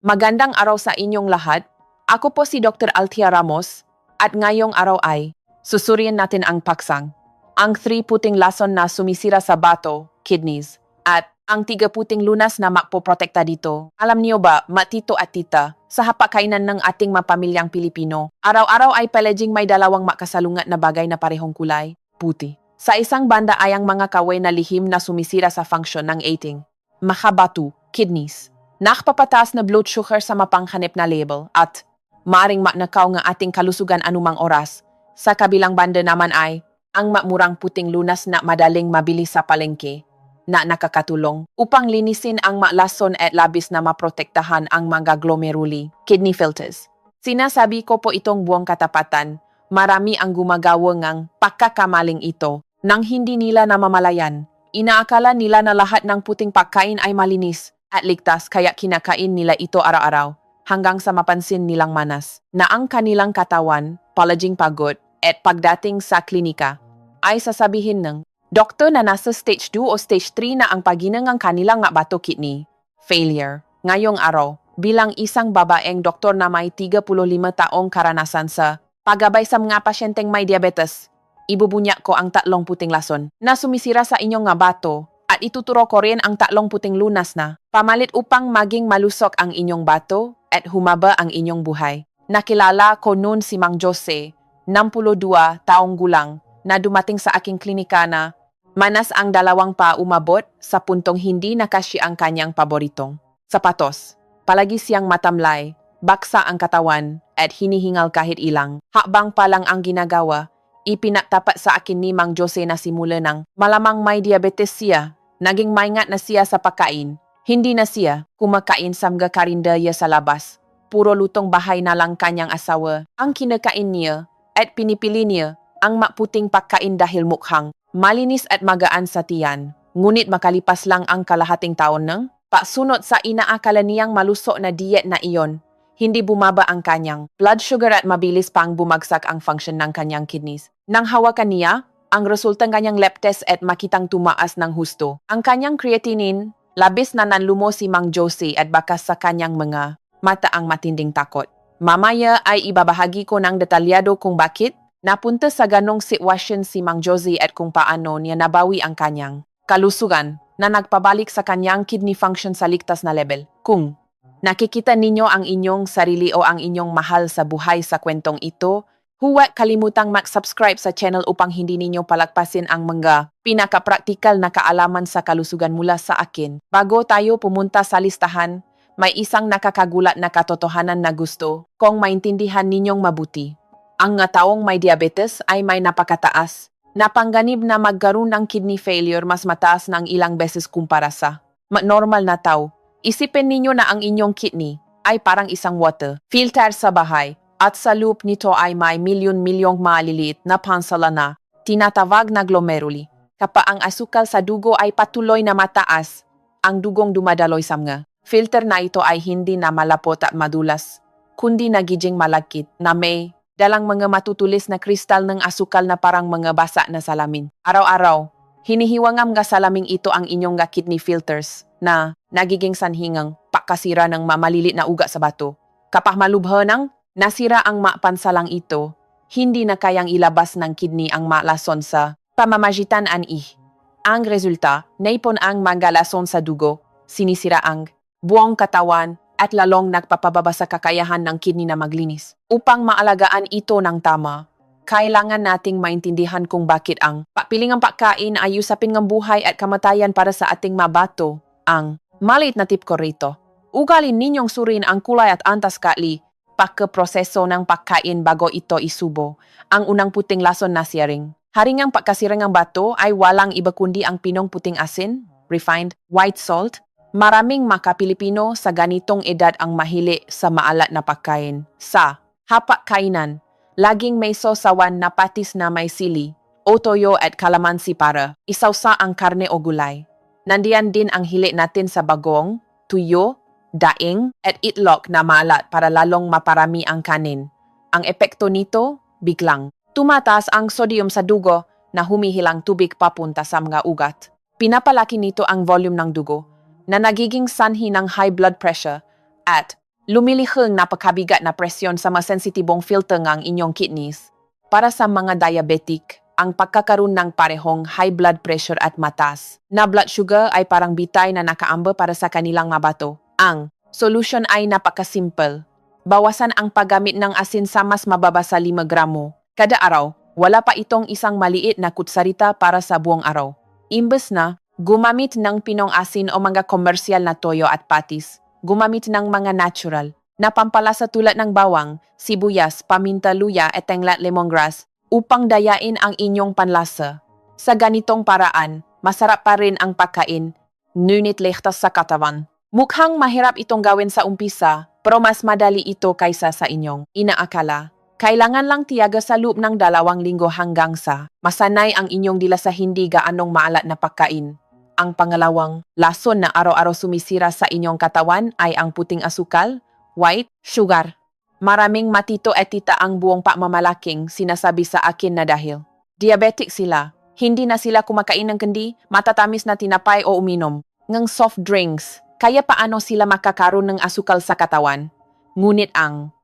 Magandang araw sa inyong lahat. Ako po si Dr. Althea Ramos at ngayong araw ay susuriin natin ang paksang, ang 3 puting lason na sumisira sa bato, kidneys, at ang 3 puting lunas na magpoprotekta dito. Alam niyo ba, matito at tita, sa hapakainan ng ating mapamilyang Pilipino, araw-araw ay palaging may dalawang makasalungat na bagay na parehong kulay, puti. Sa isang banda ay ang mga kaway na lihim na sumisira sa function ng ating makabatu, kidneys. Nakpapataas na blood sugar sa mapanghanip na label at maaring maknakaw ng ating kalusugan anumang oras. Sa kabilang banda naman ay ang murang puting lunas na madaling mabili sa palengke na nakakatulong upang linisin ang lason at labis na maprotektahan ang mga glomeruli, kidney filters. Sinasabi ko po itong buong katapatan, marami ang gumagawa ng pagkakamaling ito nang hindi nila namamalayan. Inaakala nila na lahat ng puting pagkain ay malinis at ligtas kaya kinakain nila ito araw-araw hanggang sa mapansin nilang manas na ang kanilang katawan, palaging pagod at pagdating sa klinika ay sasabihin ng doktor na nasa stage 2 o stage 3 na ang paginang ng kanilang bato kidney failure. Ngayong araw, bilang isang babaeng doktor na may 35 taong karanasan sa paggabay sa mga pasyenteng may diabetes, ibubunya ko ang 3 puting lason na sumisira sa inyong bato at ituturo ko rin ang 3 puting lunas na pamalit upang maging malusok ang inyong bato at humaba ang inyong buhay. Nakilala ko noon si Mang Jose, 62 taong gulang, na dumating sa aking klinika na manas ang 2 pa umabot sa puntong hindi nakasya ang kanyang paboritong sapatos. Palagi siyang matamlay, baksa ang katawan at hinihingal kahit ilang. Hakbang pa lang ang ginagawa, ipinatapat sa akin ni Mang Jose na simula ng malamang may diabetes siya. Naging maingat na siya sa pagkain. Hindi na siya kumakain sa mga karinderya sa labas. Puro lutong bahay na lang kanyang asawa ang kinakain niya at pinipili niya ang maputing pagkain dahil mukhang malinis at magaan sa tiyan. Ngunit makalipas lang ang kalahating taon nang pasunod sa inaakala niyang malusok na diet na iyon, hindi bumaba ang kanyang blood sugar at mabilis pang bumagsak ang function ng kanyang kidneys. Nang hawakan niya, ang resultang kanyang lab test at makitang tumaas ng husto. Ang kanyang creatinine, labis na nanlumo si Mang Jose at bakas sa kanyang mga mata ang matinding takot. Mamaya ay ibabahagi ko ng detalyado kung bakit napunta sa ganong sitwasyon si Mang Jose at kung paano niya nabawi ang kanyang kalusugan na nagpabalik sa kanyang kidney function sa ligtas na level. Kung nakikita ninyo ang inyong sarili o ang inyong mahal sa buhay sa kwentong ito, huwag kalimutang mag-subscribe sa channel upang hindi ninyo palagpasin ang mga pinaka-praktikal na kaalaman sa kalusugan mula sa akin. Bago tayo pumunta sa listahan, may isang nakakagulat na katotohanan na gusto kung maintindihan ninyong mabuti. Ang taong may diabetes ay may napakataas na panganib na magkaroon ng kidney failure mas mataas ng ilang beses kumpara sa normal na tao. Isipin ninyo na ang inyong kidney ay parang isang water filter sa bahay. At sa loob nito ay may milyon-milyong maliliit na pansala na tinatawag na glomeruli. Kapag ang asukal sa dugo ay patuloy na mataas, ang dugong dumadaloy sa mga filter na ito ay hindi na malapot at madulas, kundi nagiging malagkit na may dalang mga matutulis na kristal ng asukal na parang mga basa na salamin. Araw-araw, hinihiwangam nga salaming ito ang inyong kidney filters na nagiging sanhingang pakasira ng maliliit na ugat sa bato. Kapag malubha ng nasira ang pansalang ito, hindi na kayang ilabas ng kidney ang lason sa pamamagitan ani. Ang resulta, naipon ang mga lason sa dugo, sinisira ang buong katawan at lalong nagpapababa sa kakayahan ng kidney na maglinis. Upang maalagaan ito ng tama, kailangan nating maintindihan kung bakit ang papilingang pagkain ay usapin ng buhay at kamatayan para sa ating mabato. Ang maliit na tip ko rito, ugalin ninyong surin ang kulay at antas kali pagkaproseso ng pagkain bago ito isubo. Ang unang puting lason na siring. Haringang pagkasirang ng bato ay walang iba kundi ang pinong puting asin, refined white salt. Maraming mga Pilipino sa ganitong edad ang mahili sa maalat na pagkain. Sa hapag-kainan, laging may sausawan na patis na may sili, o toyo at kalamansi para isawsa ang karne o gulay. Nandiyan din ang hili natin sa bagong, tuyo, daing at itlog na maalat para lalong maparami ang kanin. Ang epekto nito, biglang tumataas ang sodium sa dugo na humihilang tubig papunta sa mga ugat. Pinapalaki nito ang volume ng dugo na nagiging sanhi ng high blood pressure at Lumilihing napakabigat na presyon sa masensitibong filter ng inyong kidneys. Para sa mga diabetic, ang pagkakaroon ng parehong high blood pressure at mataas na blood sugar ay parang bitay na nakaamba para sa kanilang mabato. Ang solution ay napakasimple. Bawasan ang paggamit ng asin sa mas mababa sa 5 gramo kada araw. Wala pa itong isang maliit na kutsarita para sa buong araw. Imbes na gumamit ng pinong asin o mga komersyal na toyo at patis, gumamit ng mga natural na pampalasa tulad ng bawang, sibuyas, paminta, luya at tenglat lemongrass upang dayain ang inyong panlasa. Sa ganitong paraan, masarap pa rin ang pagkain, ngunit ligtas sa katawan. Mukhang mahirap itong gawin sa umpisa, pero mas madali ito kaysa sa inyong inaakala. Kailangan lang tiyaga sa loob ng 2 linggo hanggang sa masanay ang inyong dila sa hindi gaanong maalat na pagkain. Ang pangalawang lason na araw-araw sumisira sa inyong katawan ay ang puting asukal, white sugar. Maraming matito at tita ang buong pamamalaking sinasabi sa akin na dahil diabetic sila, hindi na sila kumakain ng kandi, matatamis na tinapay o uminom ng soft drinks. Kaya paano sila makakaroon ng asukal sa katawan? Ngunit ang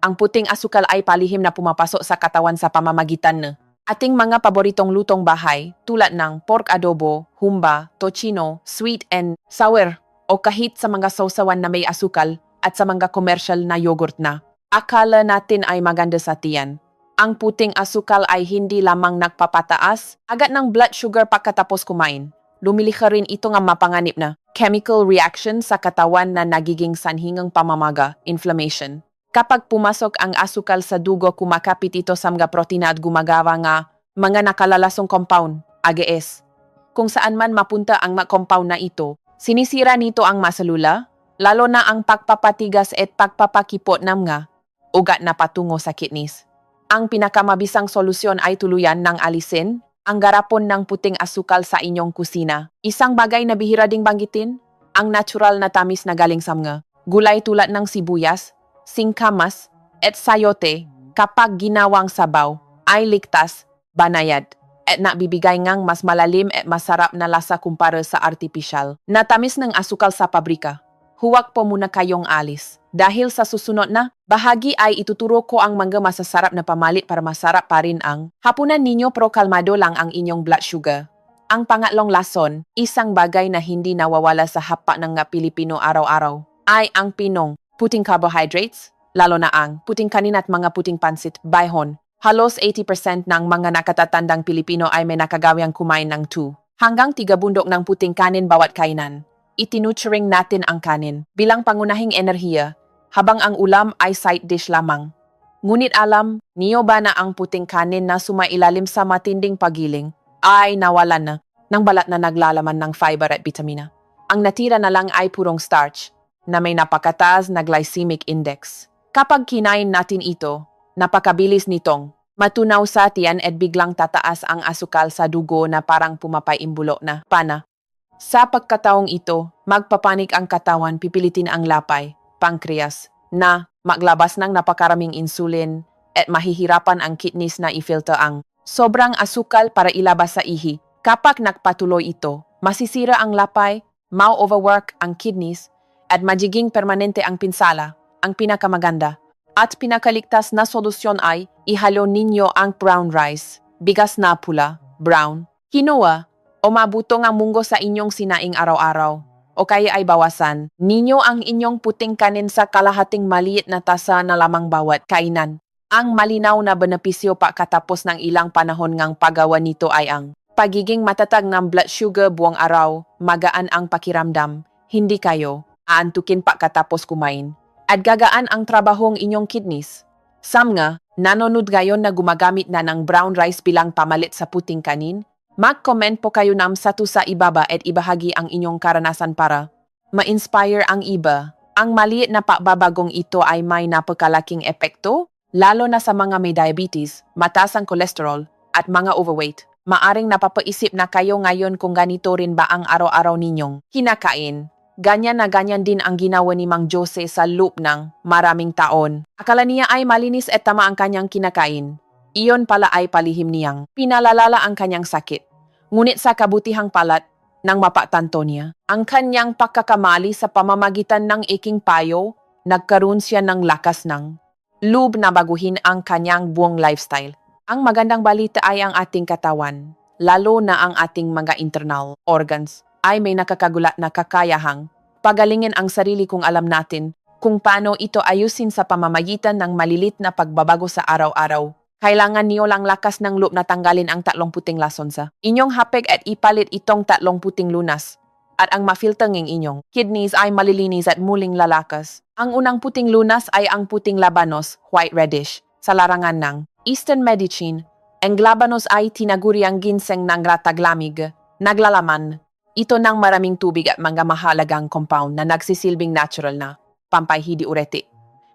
ang puting asukal ay palihim na pumapasok sa katawan sa pamamagitan na ating mga paboritong lutong bahay tulad ng pork adobo, humba, tocino, sweet and sour o kahit sa mga sausawan na may asukal at sa mga commercial na yogurt na akala natin ay maganda sa tiyan. Ang puting asukal ay hindi lamang nagpapataas agad ng blood sugar pagkatapos kumain. Lumilika rin ito ng mapanganib na chemical reaction sa katawan na nagiging sanhingang pamamaga, inflammation. Kapag pumasok ang asukal sa dugo, kumakapit ito sa mga protina at gumagawa nga mga nakalalasong compound, AGS. Kung saan man mapunta ang mga compound na ito, sinisira nito ang masalula, lalo na ang pagpapatigas at pagpapakipot ng mga ugat na patungo sa kidneys. Ang pinakamabisang solusyon ay tuluyan ng alisin ang garapon ng puting asukal sa inyong kusina. Isang bagay na bihira ding banggitin, ang natural na tamis na galing sa mga gulay tulad ng sibuyas, singkamas, at sayote kapag ginawang sabaw ay ligtas, banayad, at nabibigay ngang mas malalim at masarap na lasa kumpara sa artificial na tamis ng asukal sa pabrika. Huwag po muna kayong alis. Dahil sa susunod na bahagi ay ituturo ko ang mga masasarap na pamalit para masarap pa rin ang hapunan ninyo pero kalmado lang ang inyong blood sugar. Ang pangatlong lason, isang bagay na hindi nawawala sa hapa ng nga Pilipino araw-araw, ay ang pinong puting carbohydrates, lalo na ang puting kanin at mga puting pansit, bayhon. Halos 80% ng mga nakatatandang Pilipino ay may nakagawang kumain ng 2 hanggang 3 bundok ng puting kanin bawat kainan. Itinuturing natin ang kanin bilang pangunahing enerhiya, habang ang ulam ay side dish lamang. Ngunit alam niyo ba na ang puting kanin na sumailalim sa matinding pagiling ay nawalan na ng balat na naglalaman ng fiber at vitamina? Ang natira na lang ay purong starch na may napakataas na glycemic index. Kapag kinain natin ito, napakabilis nitong matunaw sa tiyan at biglang tataas ang asukal sa dugo na parang pumapaimbulok na pana. Sa pagkataong ito, magpapanik ang katawan, pipilitin ang lapay, pancreas, na maglabas ng napakaraming insulin at mahihirapan ang kidneys na i-filter ang sobrang asukal para ilabas sa ihi. Kapag nagpatuloy ito, masisira ang lapay, ma-overwork ang kidneys, at magiging permanente ang pinsala. Ang pinakamaganda at pinakaligtas na solusyon ay ihalo ninyo ang brown rice, bigas na pula, brown, quinoa, o mabutong ang munggo sa inyong sinaing araw-araw. O kaya ay bawasan ninyo ang inyong puting kanin sa kalahating maliit na tasa na lamang bawat kainan. Ang malinaw na benepisyo pagkatapos ng ilang panahon ngang paggawa nito ay ang pagiging matatag ng blood sugar buong araw, magaan ang pakiramdam, hindi kayo aantukin pagkatapos kumain, at gagaan ang trabahong inyong kidneys. Sam nga, nanonood ngayon na gumagamit na ng brown rice bilang pamalit sa puting kanin, mag-comment po kayo nam satu sa ibaba at ibahagi ang inyong karanasan para ma-inspire ang iba. Ang maliit na pagbabagong ito ay may napakalaking epekto, lalo na sa mga may diabetes, mataas ang cholesterol, at mga overweight. Maaring napapaisip na kayo ngayon kung ganito rin ba ang araw-araw ninyong kinakain. Ganyan na ganyan din ang ginawa ni Mang Jose sa loob ng maraming taon. Akala niya ay malinis at tama ang kanyang kinakain. Iyon pala ay palihim niyang pinalalala ang kanyang sakit. Ngunit sa kabutihang palat ng mapatanto niya, ang kanyang pagkakamali sa pamamagitan ng iking payo nagkaroon siya ng lakas ng loob na baguhin ang kanyang buong lifestyle. Ang magandang balita ay ang ating katawan, lalo na ang ating mga internal organs, ay may nakakagulat na kakayahang pagalingin ang sarili kung alam natin kung paano ito ayusin sa pamamagitan ng malilit na pagbabago sa araw-araw. Kailangan niyo lang lakas ng loob na tanggalin ang 30 puting lason sa inyong hapeg at ipalit itong 30 puting lunas. At ang mafiltering inyong kidneys ay malilinis at muling lalakas. Ang unang puting lunas ay ang puting labanos, white reddish, sa larangan ng Eastern Medicine. Ang labanos ay tinaguri ang ginseng ng rataglamig, naglalaman. Ito ng maraming tubig at mga mahalagang compound na nagsisilbing natural na pampahidi-uretic.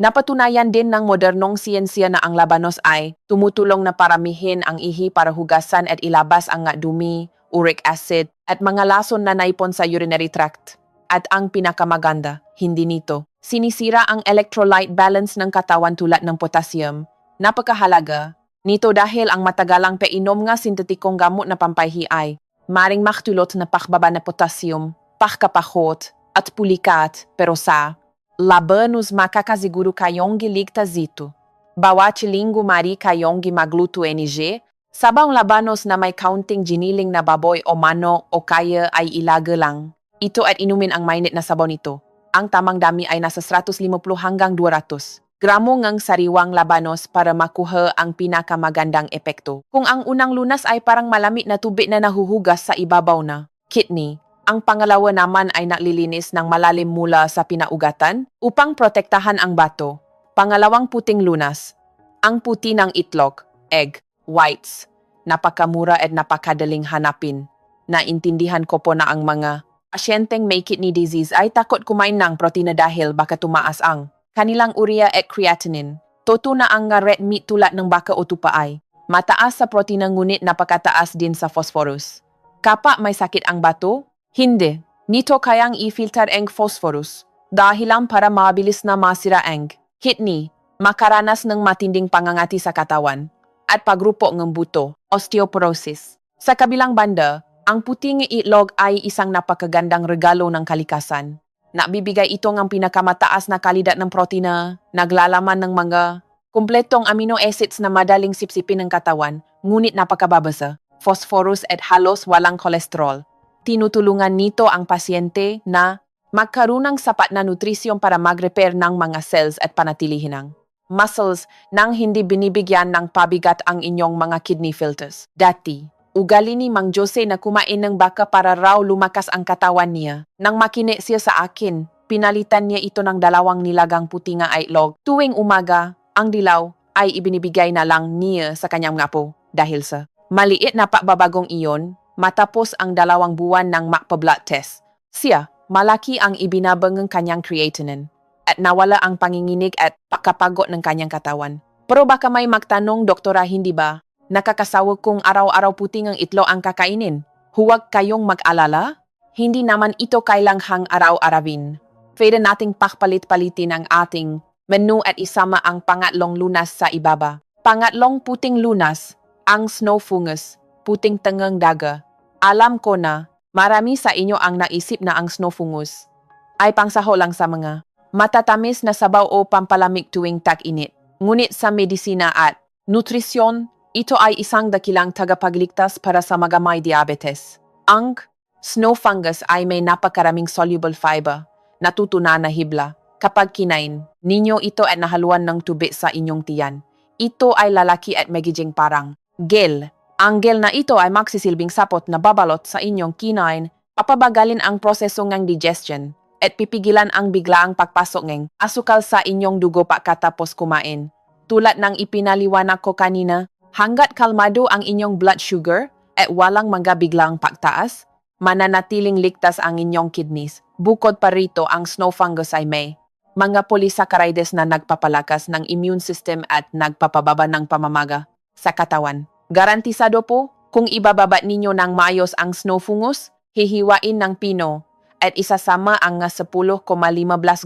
Napatunayan din ng modernong siyensya na ang labanos ay tumutulong na paramihin ang ihi para hugasan at ilabas ang dumi, uric acid, at mga lason na naipon sa urinary tract. At ang pinakamaganda, hindi nito sinisira ang electrolyte balance ng katawan tulad ng potassium. Napakahalaga nito dahil ang matagalang painom nga sintetikong gamot na pampaihi ay maring maktulot na pakbaba na potassium, pakapahot, at pulikat, pero sa labanos makakasiguro kayong giligtas ito. Bawat linggo mari kayong gimagluto NG, sabang labanos na may counting giniling na baboy o mano o kaya ay ilaga lang. Ito at inumin ang mainit na sabaw nito. Ang tamang dami ay nasa 150 hanggang 200 gramo ng sariwang labanos para makuha ang pinakamagandang epekto. Kung ang unang lunas ay parang malamig na tubig na nahuhugas sa ibabaw na kidney, ang pangalawa naman ay naglilinis ng malalim mula sa pinaugatan upang protektahan ang bato. Pangalawang puting lunas, ang puti ng itlog, egg, whites. Napakamura at napakadaling hanapin. Naintindihan ko po na ang mga pasyenteng may kidney disease ay takot kumain ng protina dahil baka tumaas ang kanilang urea at creatinine. Toto na ang red meat tulad ng baka o tupa ay mataas sa protina ngunit napakataas din sa phosphorus. Kapag may sakit ang bato, hindi nito kayang i-filter ang phosphorus dahilan para mabilis na masira ang kidney, makaranas ng matinding pangangati sa katawan, at pagrupo ng buto, osteoporosis. Sa kabilang banda, ang puting itlog ay isang napakagandang regalo ng kalikasan. Nabibigay ito ng pinakamataas na kalidad ng protina, naglalaman ng mga kumpletong amino acids na madaling sipsipin ng katawan, ngunit napakababasa, phosphorus at halos walang kolesterol. Tinutulungan nito ang pasyente na magkaroon ng sapat na nutrisyon para mag-repair ng mga cells at panatilihin ang muscles nang hindi binibigyan ng pabigat ang inyong mga kidney filters. Dati, ugali ni Mang Jose na kumain ng baka para raw lumakas ang katawan niya. Nang makine siya sa akin, pinalitan niya ito ng 2 nilagang puti nga itlog. Tuwing umaga, ang dilaw ay ibinibigay na lang niya sa kanyang apo dahil sa maliit na pagbabagong iyon. Matapos ang 2 buwan ng makpa-blood test, siya, malaki ang ibinabang ng kanyang creatinine at nawala ang panginginig at pagkapagot ng kanyang katawan. Pero baka may magtanong, doktora, hindi ba nakakasawa kung araw-araw puting ang itlog ang kakainin? Huwag kayong mag-alala. Hindi naman ito kailanghang araw-arawin. Pwede nating pakpalit-palitin ang ating menu at isama ang pangatlong lunas sa ibaba. Pangatlong puting lunas, ang snow fungus, puting tangang daga. Alam ko na marami sa inyo ang naisip na ang snow fungus ay pangsaho lang sa mga matatamis na sabaw o pampalamig tuwing tag-init. Ngunit sa medisina at nutrisyon, ito ay isang dakilang tagapagligtas para sa mga may diabetes. Ang snow fungus ay may napakaraming soluble fiber, natutunan na hibla. Kapag kinain ninyo ito at nahaluan ng tubig sa inyong tiyan, ito ay lalaki at magiging parang gel. Ang gel na ito ay magsisilbing sapot na babalot sa inyong kinain, papabagalin ang proseso ng digestion, at pipigilan ang biglaang pagpasok ng asukal sa inyong dugo pagkatapos kumain. Tulad ng ipinaliwanag ko kanina, hanggat kalmado ang inyong blood sugar at walang mga biglaang pagtaas, mananatiling ligtas ang inyong kidneys. Bukod pa rito, ang snow fungus ay may mga polysaccharides na nagpapalakas ng immune system at nagpapababa ng pamamaga sa katawan. Garantisado po, kung ibababa ninyo ng maayos ang snow fungus, hihiwain ng pino at isasama ang 10,15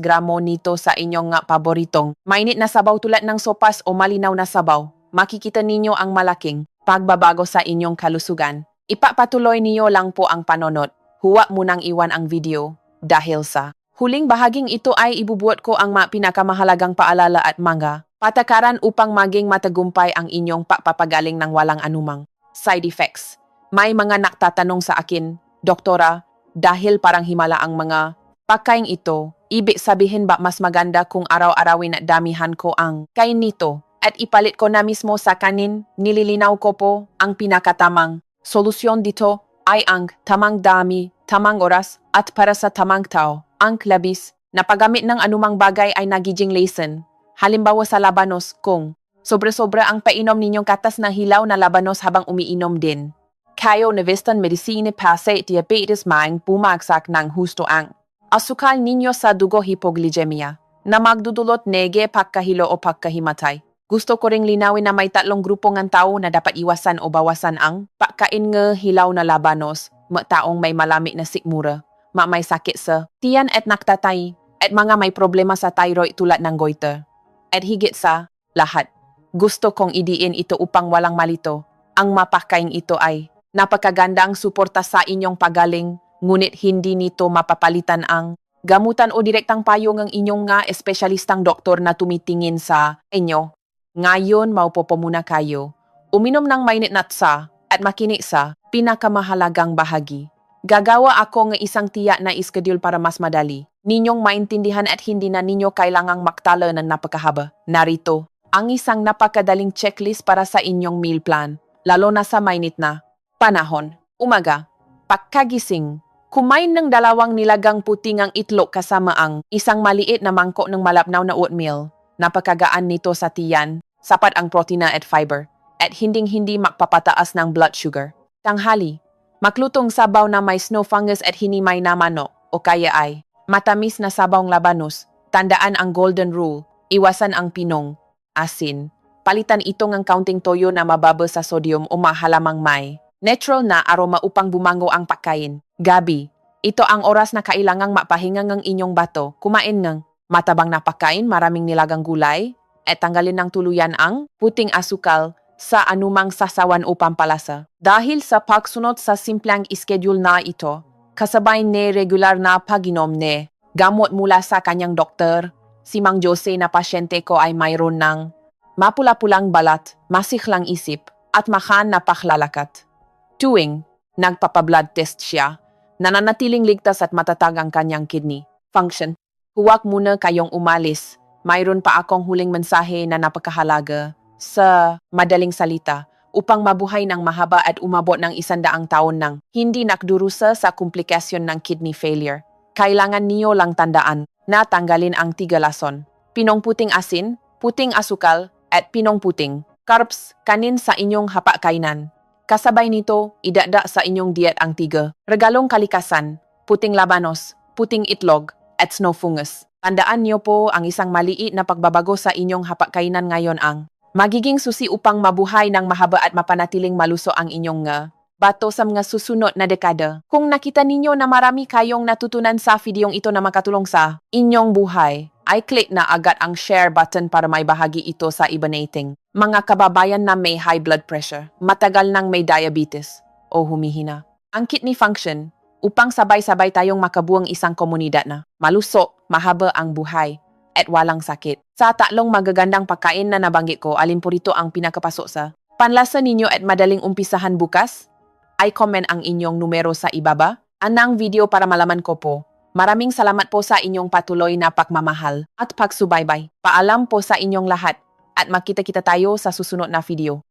gramo nito sa inyong paboritong mainit na sabaw tulad ng sopas o malinaw na sabaw. Makikita ninyo ang malaking pagbabago sa inyong kalusugan. Ipapatuloy niyo lang po ang panonot. Huwag munang iwan ang video dahil sa Huling bahaging ito ay ibubuot ko ang pinakamahalagang paalala at mga patakaran upang maging matagumpay ang inyong pagpapagaling ng walang anumang side effects. May mga naktatanong sa akin, Doktora, dahil parang himala ang mga pagkain ito, ibig sabihin ba mas maganda kung araw-arawin at damihan ko ang kain nito at ipalit ko na mismo sa kanin? Nililinaw ko po ang pinakatamang solusyon dito ay ang tamang dami, tamang oras at para sa tamang tao. Ang labis na paggamit ng anumang bagay ay nagiging lesson. Halimbawa sa labanos, kung sobra-sobra ang painom ninyong katas na hilaw na labanos habang umiinom din. Kayo na Western medicine pase diabetes mang bumagsak ng husto ang asukal ninyo sa dugo hypoglycemia na magdudulot nege pagkahilo o pagkahimatay. Gusto ko ring linawin na may tatlong grupo ng tao na dapat iwasan o bawasan ang pagkain ng hilaw na labanos, taong may malamig na sikmura, may sakit sa tiyan at naktatay, at mga may problema sa thyroid tulad ng goiter. At higit sa lahat, gusto kong idiin ito upang walang malito. Ang mapakain ito ay napakagandang suporta sa inyong pagaling, ngunit hindi nito mapapalitan ang gamutan o direktang payo ng inyong espesyalistang doktor na tumitingin sa inyo. Ngayon, maupo po muna kayo. Uminom ng mainit na tsa at makinig sa pinakamahalagang bahagi. Gagawa ako ng isang tiyak na ischedule para mas madali ninyong maintindihan at hindi na ninyo kailangang maktala ng napakahaba. Narito ang isang napakadaling checklist para sa inyong meal plan, lalo na sa mainit na panahon. Umaga, pagkagising, kumain ng 2 nilagang puting ang itlog kasama ang isang maliit na mangkok ng malabnaw na oatmeal. Napakagaan nito sa tiyan, sapat ang protina at fiber, at hinding-hindi magpapataas ng blood sugar. Tanghali, maklutong sabaw na may snow fungus at hinimay na manok o kaya ay matamis na sabawng labanos. Tandaan ang golden rule, iwasan ang pinong, asin. Palitan ito ng kaunting toyo na mababa sa sodium o mahalamang may natural na aroma upang bumango ang pagkain. Gabi, ito ang oras na kailangang mapahinga ng inyong bato. Kumain ng matabang na pagkain, maraming nilagang gulay, at tanggalin ng tuluyan ang puting asukal sa anumang sasawan o pampalasa. Dahil sa pagsunod sa simpleng schedule na ito, kasabay ni regular na pag-inom ni gamot mula sa kanyang doktor, si Mang Jose na pasyente ko ay mayroon ng mapula-pulang balat, masiklang isip, at makan na paklalakat. Tuwing nagpapablood test siya, nananatiling ligtas at matatag ang kanyang kidney function. Huwag muna kayong umalis. Mayroon pa akong huling mensahe na napakahalaga. Sa madaling salita, upang mabuhay ng mahaba at umabot ng 100 taon nang hindi nakdurusa sa komplikasyon ng kidney failure, kailangan niyo lang tandaan na tanggalin ang 3 lason: pinong puting asin, puting asukal, at pinong puting carbs kanin sa inyong hapagkainan. Kasabay nito, idada sa inyong diet ang 3 regalong kalikasan, puting labanos, puting itlog, at snow fungus. Tandaan niyo po, ang isang maliit na pagbabago sa inyong hapagkainan ngayon ang magiging susi upang mabuhay ng mahaba at mapanatiling maluso ang inyong bato sa mga susunod na dekada. Kung nakita ninyo na marami kayong natutunan sa videong ito na makatulong sa inyong buhay, ay click na agad ang share button para may bahagi ito sa iba nating mga kababayan na may high blood pressure, matagal nang may diabetes, o humihina ang kidney function, upang sabay-sabay tayong makabuang isang komunidad na maluso, mahaba ang buhay, at walang sakit. Sa 3 magagandang pagkain na nabanggit ko, alin po rito ang pinakapasok sa panlasa ninyo at madaling umpisahan bukas? Ay comment ang inyong numero sa ibaba. Anang video para malaman ko po. Maraming salamat po sa inyong patuloy na pagmamahal at pagsubaybay. Paalam po sa inyong lahat at makita-kita tayo sa susunod na video.